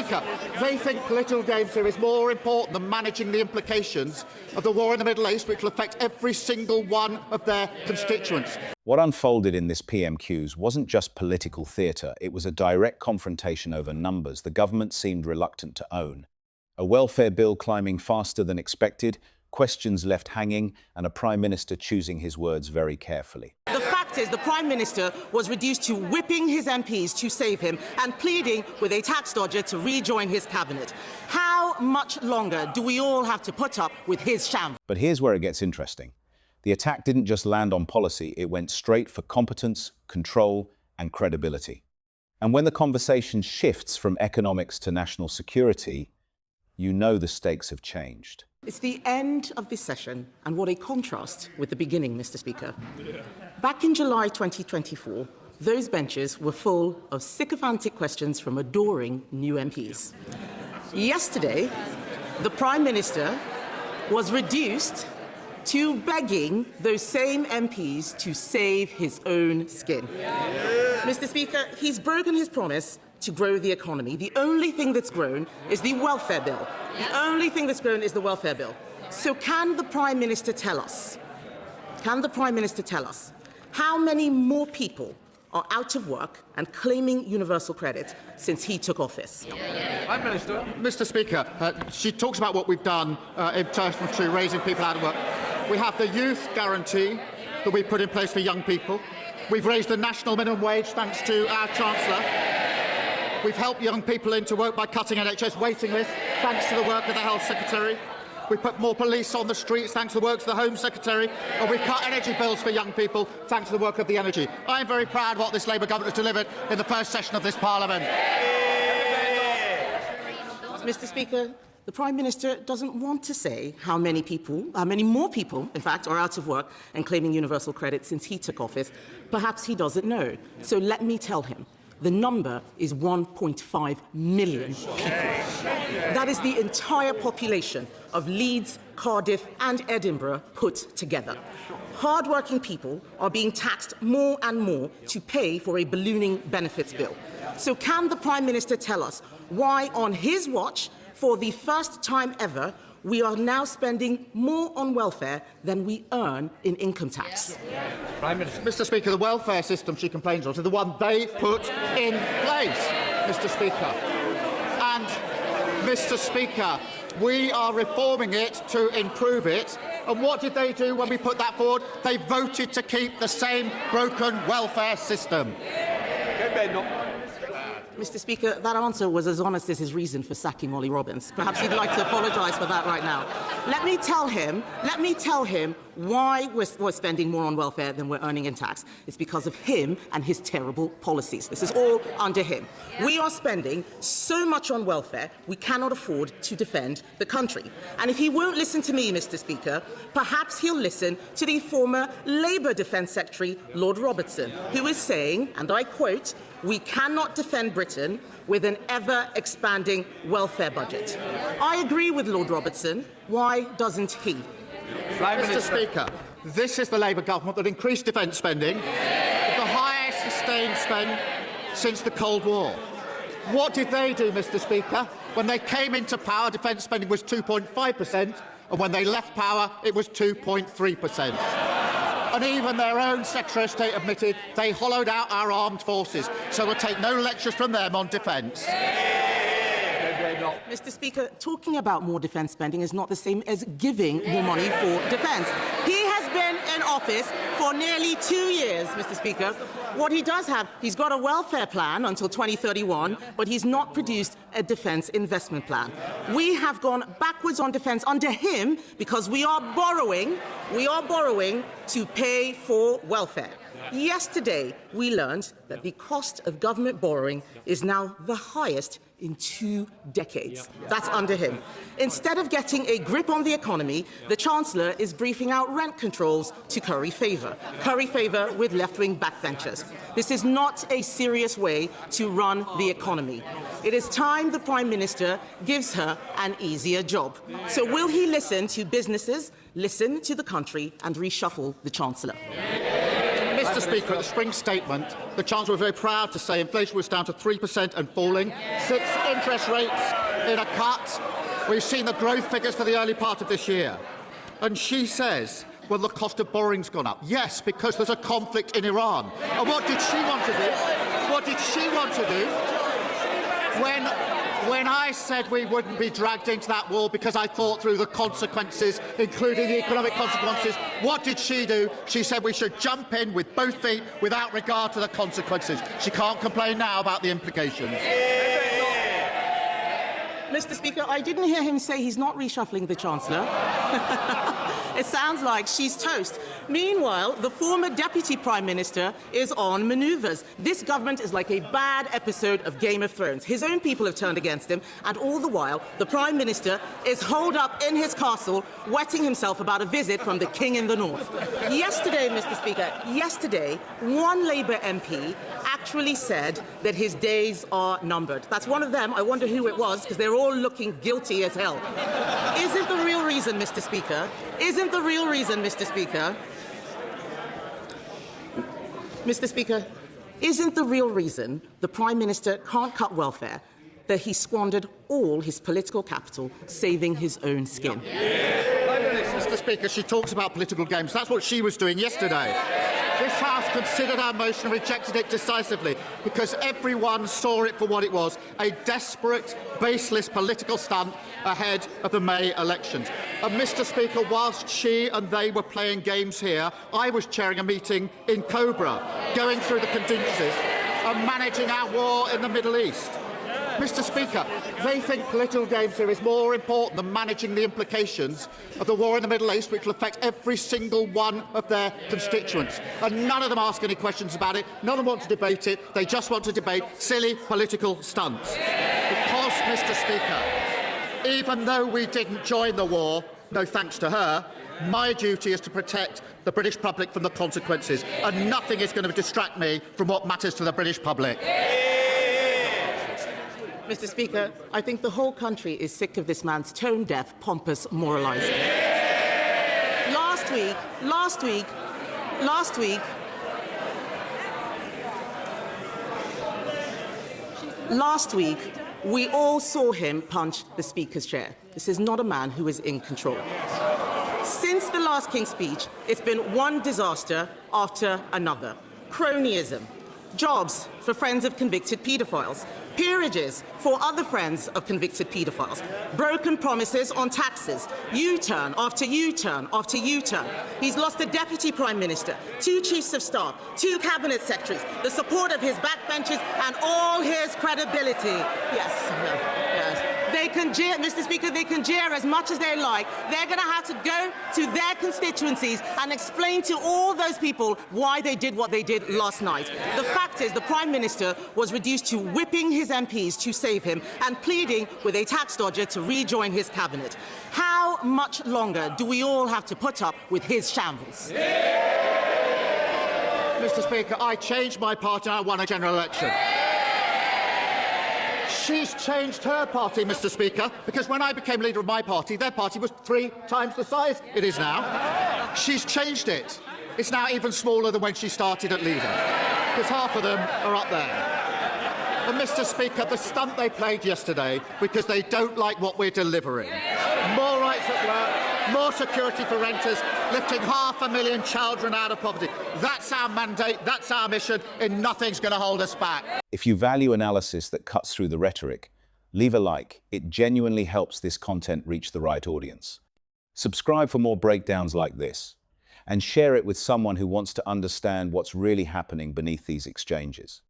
Speaker, they think political games here is more important than managing the implications of the war in the Middle East, which will affect every single one of their constituents. What unfolded in this PMQs wasn't just political theatre, it was a direct confrontation over numbers the government seemed reluctant to own. A welfare bill climbing faster than expected, questions left hanging, and a Prime Minister choosing his words very carefully. The fact is the Prime Minister was reduced to whipping his MPs to save him and pleading with a tax dodger to rejoin his cabinet. How much longer do we all have to put up with his sham? But here's where it gets interesting. The attack didn't just land on policy, it went straight for competence, control, and credibility. And when the conversation shifts from economics to national security, you know the stakes have changed. It's the end of this session, and what a contrast with the beginning, Mr. Speaker. Back in July 2024, those benches were full of sycophantic questions from adoring new MPs. Yesterday, the Prime Minister was reduced to begging those same MPs to save his own skin. Mr. Speaker, he's broken his promise to grow the economy. The only thing that's grown is the welfare bill. The only thing that's grown is the welfare bill. So can the Prime Minister tell us, how many more people are out of work and claiming universal credit since he took office? Prime Minister. Mr. Speaker, she talks about what we've done in terms of raising people out of work. We have the youth guarantee that we've put in place for young people. We've raised the national minimum wage thanks to our Chancellor. We've helped young people into work by cutting NHS waiting lists thanks to the work of the Health Secretary. We've put more police on the streets thanks to the work of the Home Secretary. And we've cut energy bills for young people thanks to the work of the Energy. I am very proud of what this Labour government has delivered in the first session of this Parliament. Mr. Speaker, the Prime Minister doesn't want to say how many more people, in fact, are out of work and claiming universal credit since he took office. Perhaps he doesn't know. So let me tell him. The number is 1.5 million people. That is the entire population of Leeds, Cardiff and Edinburgh put together. Hard-working people are being taxed more and more to pay for a ballooning benefits bill. So can the Prime Minister tell us why, on his watch, for the first time ever, we are now spending more on welfare than we earn in income tax? Prime Minister. Mr. Speaker, the welfare system she complains of is the one they put in place, Mr. Speaker. And, Mr. Speaker, we are reforming it to improve it. And what did they do when we put that forward? They voted to keep the same broken welfare system. Mr. Speaker, that answer was as honest as his reason for sacking Ollie Robbins. Perhaps he'd like to apologise for that right now. Let me tell him why we're spending more on welfare than we're earning in tax. It's because of him and his terrible policies. This is all under him. We are spending so much on welfare, we cannot afford to defend the country. And if he won't listen to me, Mr. Speaker, perhaps he'll listen to the former Labour Defence Secretary, Lord Robertson, who is saying, and I quote, "We cannot defend Britain with an ever-expanding welfare budget." I agree with Lord Robertson. Why doesn't he? Mr. Speaker, this is the Labour government that increased defence spending, the highest sustained spend since the Cold War. What did they do, Mr. Speaker? When they came into power, defence spending was 2.5%, and when they left power, it was 2.3%. And even their own Secretary of State admitted they hollowed out our armed forces, so we'll take no lectures from them on defence. Mr. Speaker, talking about more defence spending is not the same as giving more money for defence. He has been in office for nearly 2 years, Mr. Speaker. What he does have, he's got a welfare plan until 2031, but he's not produced a defence investment plan. We have gone backwards on defence under him because we are borrowing to pay for welfare. Yesterday, we learned that the cost of government borrowing is now the highest in 2 decades. That's under him. Instead of getting a grip on the economy, the Chancellor is briefing out rent controls to curry favour with left-wing backbenchers. This is not a serious way to run the economy. It is time the Prime Minister gives her an easier job. So will he listen to businesses, listen to the country and reshuffle the Chancellor? Mr. Speaker, at the spring statement, the Chancellor was very proud to say inflation was down to 3% and falling, 6 interest rates in a cut. We've seen the growth figures for the early part of this year. And she says, well, the cost of borrowing's gone up. Yes, because there's a conflict in Iran. And what did she want to do? What did she want to do? When I said we wouldn't be dragged into that war because I thought through the consequences, including the economic consequences, what did she do? She said we should jump in with both feet without regard to the consequences. She can't complain now about the implications. Mr. Speaker, I didn't hear him say he's not reshuffling the Chancellor. It sounds like she's toast. Meanwhile, the former Deputy Prime Minister is on manoeuvres. This government is like a bad episode of Game of Thrones. His own people have turned against him, and all the while, the Prime Minister is holed up in his castle, wetting himself about a visit from the King in the North. Yesterday, Mr. Speaker, one Labour MP actually said that his days are numbered. That's one of them. I wonder who it was, because they're all looking guilty as hell. Isn't the real reason, Mr. Speaker, isn't the real reason the Prime Minister can't cut welfare that he squandered all his political capital saving his own skin? Mr. Speaker, she talks about political games. That's what she was doing yesterday. This House considered our motion and rejected it decisively because everyone saw it for what it was, a desperate, baseless political stunt ahead of the May elections. And, Mr. Speaker, whilst she and they were playing games here, I was chairing a meeting in Cobra, going through the contingencies and managing our war in the Middle East. Mr. Speaker, they think political games here is more important than managing the implications of the war in the Middle East, which will affect every single one of their constituents. And none of them ask any questions about it. None of them want to debate it. They just want to debate silly political stunts. Because, Mr. Speaker, even though we didn't join the war, no thanks to her, my duty is to protect the British public from the consequences, and nothing is going to distract me from what matters to the British public. Mr. Speaker, I think the whole country is sick of this man's tone-deaf, pompous moralising. Last week, we all saw him punch the Speaker's chair. This is not a man who is in control. Since the last King's speech, it's been one disaster after another. Cronyism, jobs for friends of convicted paedophiles, peerages for other friends of convicted paedophiles, broken promises on taxes, U-turn after U-turn after U-turn. He's lost a Deputy Prime Minister, 2 Chiefs of Staff, 2 Cabinet Secretaries, the support of his backbenchers and all his credibility. Yes. They can jeer, Mr. Speaker, they can jeer as much as they like. They're going to have to go to their constituencies and explain to all those people why they did what they did last night. The fact is the Prime Minister was reduced to whipping his MPs to save him and pleading with a tax dodger to rejoin his cabinet. How much longer do we all have to put up with his shambles? Mr. Speaker, I changed my party and I won a general election. She's changed her party, Mr. Speaker, because when I became leader of my party, their party was 3 times the size it is now. She's changed it. It's now even smaller than when she started at leader, because half of them are up there. And, Mr. Speaker, the stunt they played yesterday because they don't like what we're delivering. More rights at work, more security for renters, lifting 500,000 children out of poverty. That's our mandate, that's our mission, and nothing's going to hold us back. If you value analysis that cuts through the rhetoric, leave a like. It genuinely helps this content reach the right audience. Subscribe for more breakdowns like this, and share it with someone who wants to understand what's really happening beneath these exchanges.